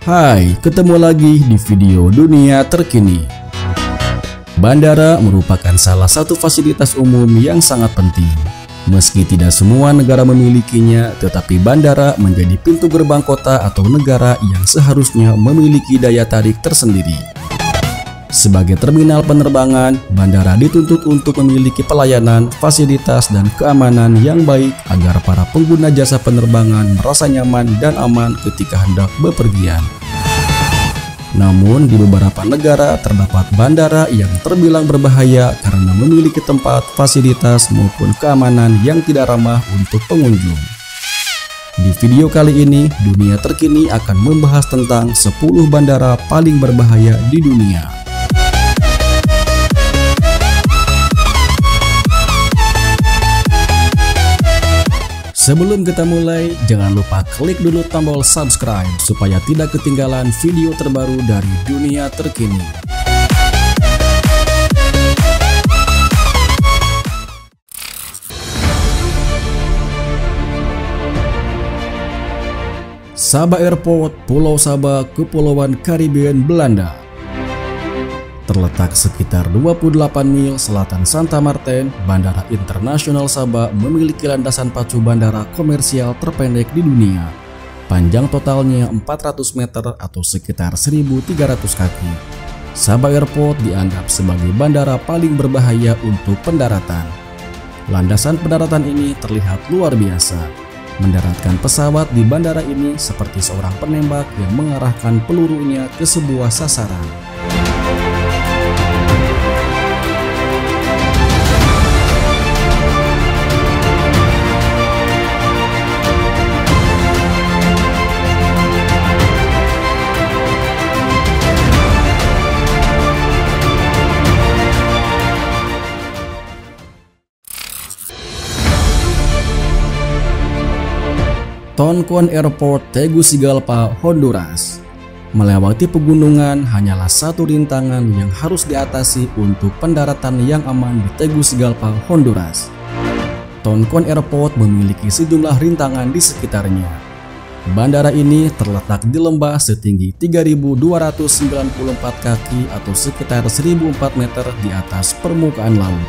Hai, ketemu lagi di video dunia terkini. Bandara merupakan salah satu fasilitas umum yang sangat penting. Meski tidak semua negara memilikinya, tetapi bandara menjadi pintu gerbang kota atau negara yang seharusnya memiliki daya tarik tersendiri. Sebagai terminal penerbangan, bandara dituntut untuk memiliki pelayanan, fasilitas, dan keamanan yang baik agar para pengguna jasa penerbangan merasa nyaman dan aman ketika hendak bepergian. Namun, di beberapa negara terdapat bandara yang terbilang berbahaya karena memiliki tempat, fasilitas, maupun keamanan yang tidak ramah untuk pengunjung. Di video kali ini, Dunia Terkini akan membahas tentang 10 bandara paling berbahaya di dunia. Sebelum kita mulai, jangan lupa klik dulu tombol subscribe supaya tidak ketinggalan video terbaru dari Dunia Terkini. Saba Airport, Pulau Saba, Kepulauan Caribbean, Belanda. Terletak sekitar 28 mil selatan Santa Maarten, Bandara Internasional Saba memiliki landasan pacu bandara komersial terpendek di dunia. Panjang totalnya 400 meter atau sekitar 1.300 kaki. Saba Airport dianggap sebagai bandara paling berbahaya untuk pendaratan. Landasan pendaratan ini terlihat luar biasa. Mendaratkan pesawat di bandara ini seperti seorang penembak yang mengarahkan pelurunya ke sebuah sasaran. Tonquán Airport, Tegucigalpa, Honduras. Melewati pegunungan hanyalah satu rintangan yang harus diatasi untuk pendaratan yang aman di Tegucigalpa, Honduras. Tonquán Airport memiliki sejumlah rintangan di sekitarnya. Bandara ini terletak di lembah setinggi 3.294 kaki atau sekitar 1.004 meter di atas permukaan laut.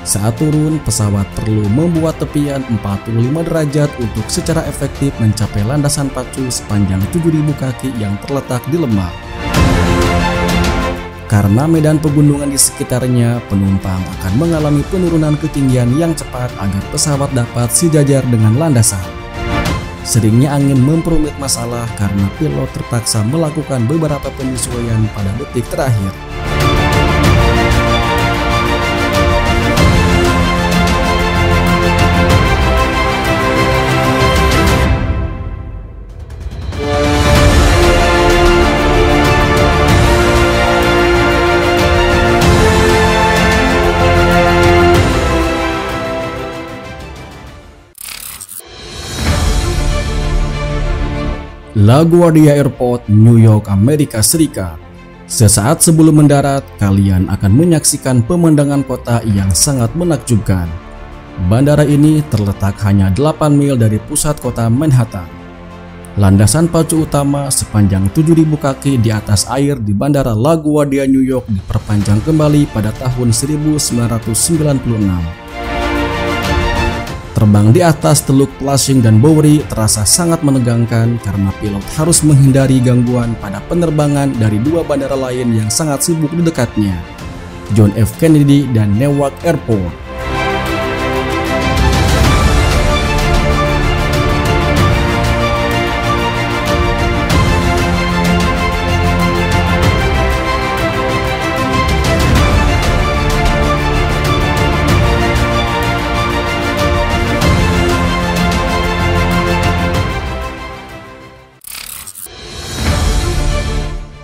Saat turun, pesawat perlu membuat tepian 45 derajat untuk secara efektif mencapai landasan pacu sepanjang 7.000 kaki yang terletak di lembah. Karena medan pegunungan di sekitarnya, penumpang akan mengalami penurunan ketinggian yang cepat agar pesawat dapat sejajar dengan landasan. Seringnya angin memperumit masalah karena pilot terpaksa melakukan beberapa penyesuaian pada detik terakhir. LaGuardia Airport, New York, Amerika Serikat. Sesaat sebelum mendarat, kalian akan menyaksikan pemandangan kota yang sangat menakjubkan. Bandara ini terletak hanya 8 mil dari pusat kota Manhattan. Landasan pacu utama sepanjang 7.000 kaki di atas air di Bandara LaGuardia, New York diperpanjang kembali pada tahun 1996. Terbang di atas Teluk Flushing dan Bowery terasa sangat menegangkan karena pilot harus menghindari gangguan pada penerbangan dari dua bandara lain yang sangat sibuk di dekatnya, John F. Kennedy dan Newark Airport.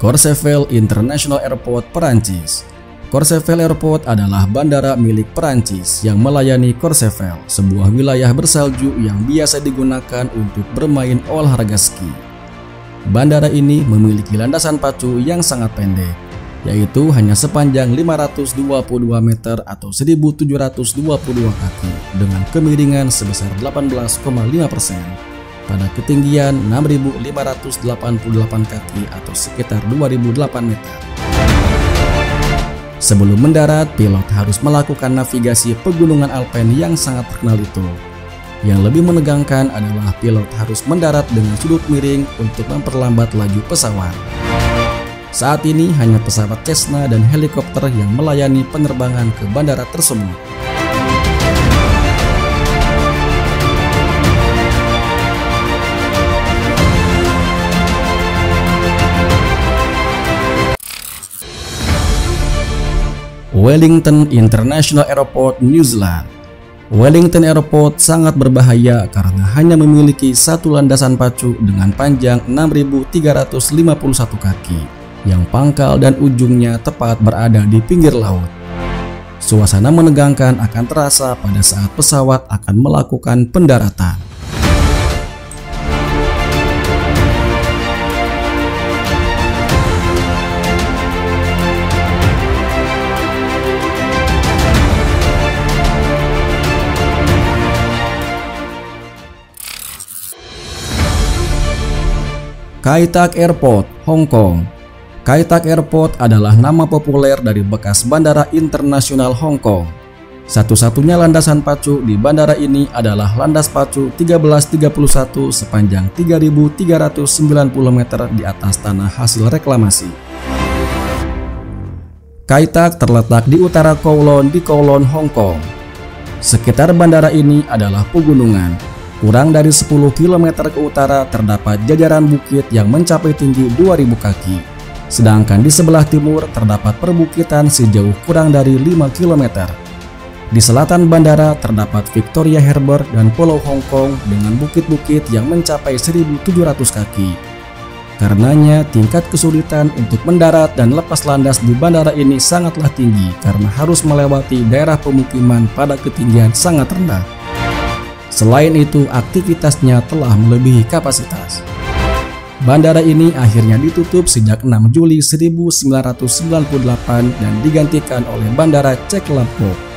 Courchevel International Airport, Perancis. Courchevel Airport adalah bandara milik Perancis yang melayani Courchevel, sebuah wilayah bersalju yang biasa digunakan untuk bermain olahraga ski. Bandara ini memiliki landasan pacu yang sangat pendek, yaitu hanya sepanjang 522 meter atau 1.722 kaki dengan kemiringan sebesar 18,5%. pada ketinggian 6.588 kaki atau sekitar 2008 meter. Sebelum mendarat, pilot harus melakukan navigasi pegunungan alpine yang sangat terkenal itu. Yang lebih menegangkan adalah pilot harus mendarat dengan sudut miring untuk memperlambat laju pesawat. Saat ini hanya pesawat Cessna dan helikopter yang melayani penerbangan ke bandara tersebut. Wellington International Airport, New Zealand. Wellington Airport sangat berbahaya karena hanya memiliki satu landasan pacu dengan panjang 6.351 kaki, yang pangkal dan ujungnya tepat berada di pinggir laut. Suasana menegangkan akan terasa pada saat pesawat akan melakukan pendaratan. Kai Tak Airport, Hong Kong. Kai Tak Airport adalah nama populer dari bekas Bandara Internasional Hong Kong. Satu-satunya landasan pacu di bandara ini adalah landas pacu 1331 sepanjang 3.390 meter di atas tanah hasil reklamasi. Kai Tak terletak di utara Kowloon di Kowloon, Hong Kong. Sekitar bandara ini adalah pegunungan. Kurang dari 10 km ke utara terdapat jajaran bukit yang mencapai tinggi 2000 kaki. Sedangkan di sebelah timur terdapat perbukitan sejauh kurang dari 5 km. Di selatan bandara terdapat Victoria Harbour dan Pulau Hong Kong dengan bukit-bukit yang mencapai 1.700 kaki. Karenanya tingkat kesulitan untuk mendarat dan lepas landas di bandara ini sangatlah tinggi karena harus melewati daerah pemukiman pada ketinggian sangat rendah. Selain itu, aktivitasnya telah melebihi kapasitas. Bandara ini akhirnya ditutup sejak 6 Juli 1998 dan digantikan oleh Bandara Ceklampo.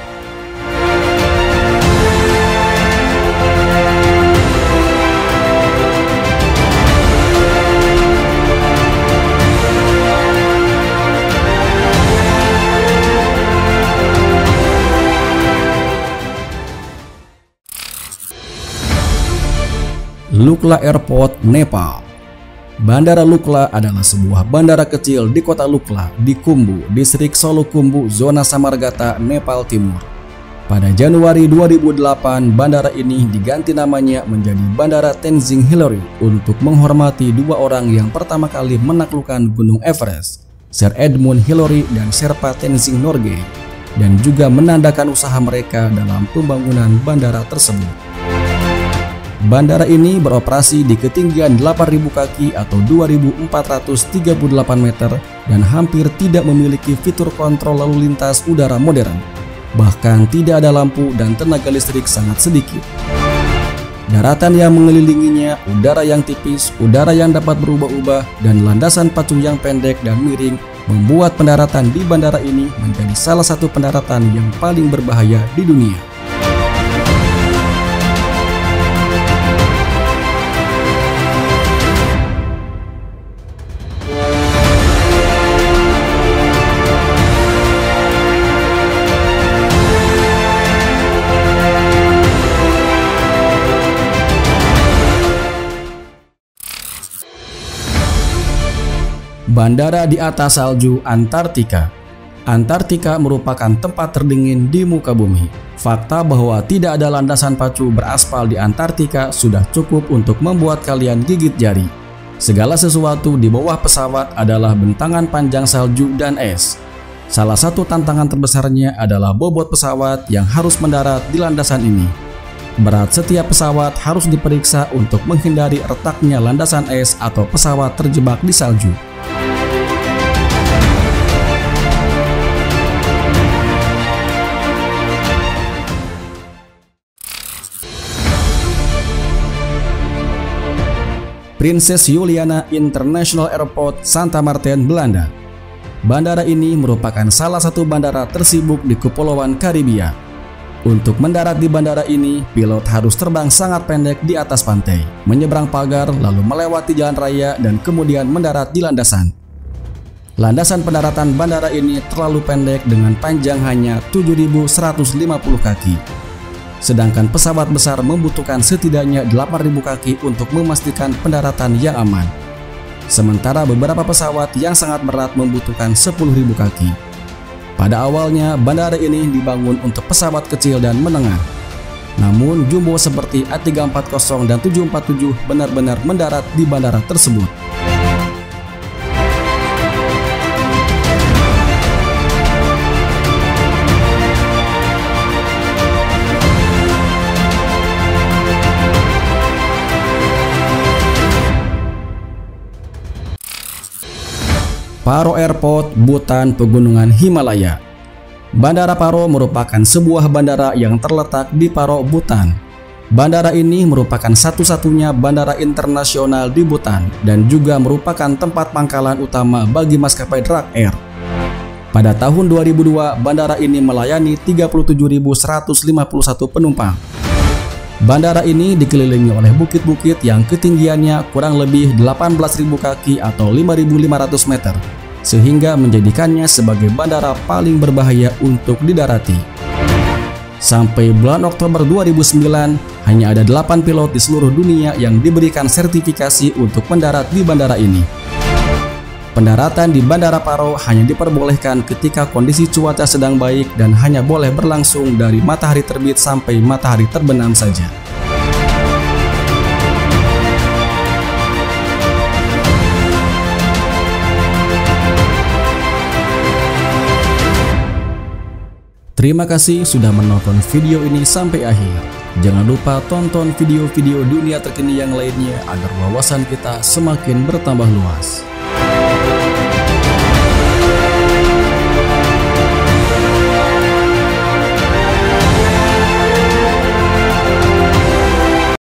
Lukla Airport, Nepal. Bandara Lukla adalah sebuah bandara kecil di kota Lukla di Khumbu, distrik Solukhumbu, zona Samargata, Nepal Timur. Pada Januari 2008, bandara ini diganti namanya menjadi Bandara Tenzing Hillary untuk menghormati dua orang yang pertama kali menaklukkan Gunung Everest, Sir Edmund Hillary dan Sherpa Tenzing Norgay, dan juga menandakan usaha mereka dalam pembangunan bandara tersebut. Bandara ini beroperasi di ketinggian 8.000 kaki atau 2.438 meter dan hampir tidak memiliki fitur kontrol lalu lintas udara modern. Bahkan tidak ada lampu dan tenaga listrik sangat sedikit. Daratan yang mengelilinginya, udara yang tipis, udara yang dapat berubah-ubah, dan landasan pacu yang pendek dan miring membuat pendaratan di bandara ini menjadi salah satu pendaratan yang paling berbahaya di dunia. Bandara di atas salju Antartika. Antartika merupakan tempat terdingin di muka bumi. Fakta bahwa tidak ada landasan pacu beraspal di Antartika sudah cukup untuk membuat kalian gigit jari. Segala sesuatu di bawah pesawat adalah bentangan panjang salju dan es. Salah satu tantangan terbesarnya adalah bobot pesawat yang harus mendarat di landasan ini. Berat setiap pesawat harus diperiksa untuk menghindari retaknya landasan es atau pesawat terjebak di salju. Prinses Juliana International Airport, Santa Maarten, Belanda. Bandara ini merupakan salah satu bandara tersibuk di Kepulauan Karibia. Untuk mendarat di bandara ini, pilot harus terbang sangat pendek di atas pantai, menyeberang pagar, lalu melewati jalan raya, dan kemudian mendarat di landasan. Landasan pendaratan bandara ini terlalu pendek dengan panjang hanya 7.150 kaki. Sedangkan pesawat besar membutuhkan setidaknya 8.000 kaki untuk memastikan pendaratan yang aman. Sementara beberapa pesawat yang sangat berat membutuhkan 10.000 kaki. Pada awalnya, bandara ini dibangun untuk pesawat kecil dan menengah. Namun, jumbo seperti A340 dan 747 benar-benar mendarat di bandara tersebut. Paro Airport, Bhutan, Pegunungan Himalaya. Bandara Paro merupakan sebuah bandara yang terletak di Paro, Bhutan. Bandara ini merupakan satu-satunya bandara internasional di Bhutan dan juga merupakan tempat pangkalan utama bagi maskapai Druk Air. Pada tahun 2002, bandara ini melayani 37.151 penumpang. Bandara ini dikelilingi oleh bukit-bukit yang ketinggiannya kurang lebih 18.000 kaki atau 5.500 meter, sehingga menjadikannya sebagai bandara paling berbahaya untuk didarati. Sampai bulan Oktober 2009, hanya ada 8 pilot di seluruh dunia yang diberikan sertifikasi untuk mendarat di bandara ini. Pendaratan di Bandara Paro hanya diperbolehkan ketika kondisi cuaca sedang baik dan hanya boleh berlangsung dari matahari terbit sampai matahari terbenam saja. Terima kasih sudah menonton video ini sampai akhir. Jangan lupa tonton video-video dunia terkini yang lainnya agar wawasan kita semakin bertambah luas.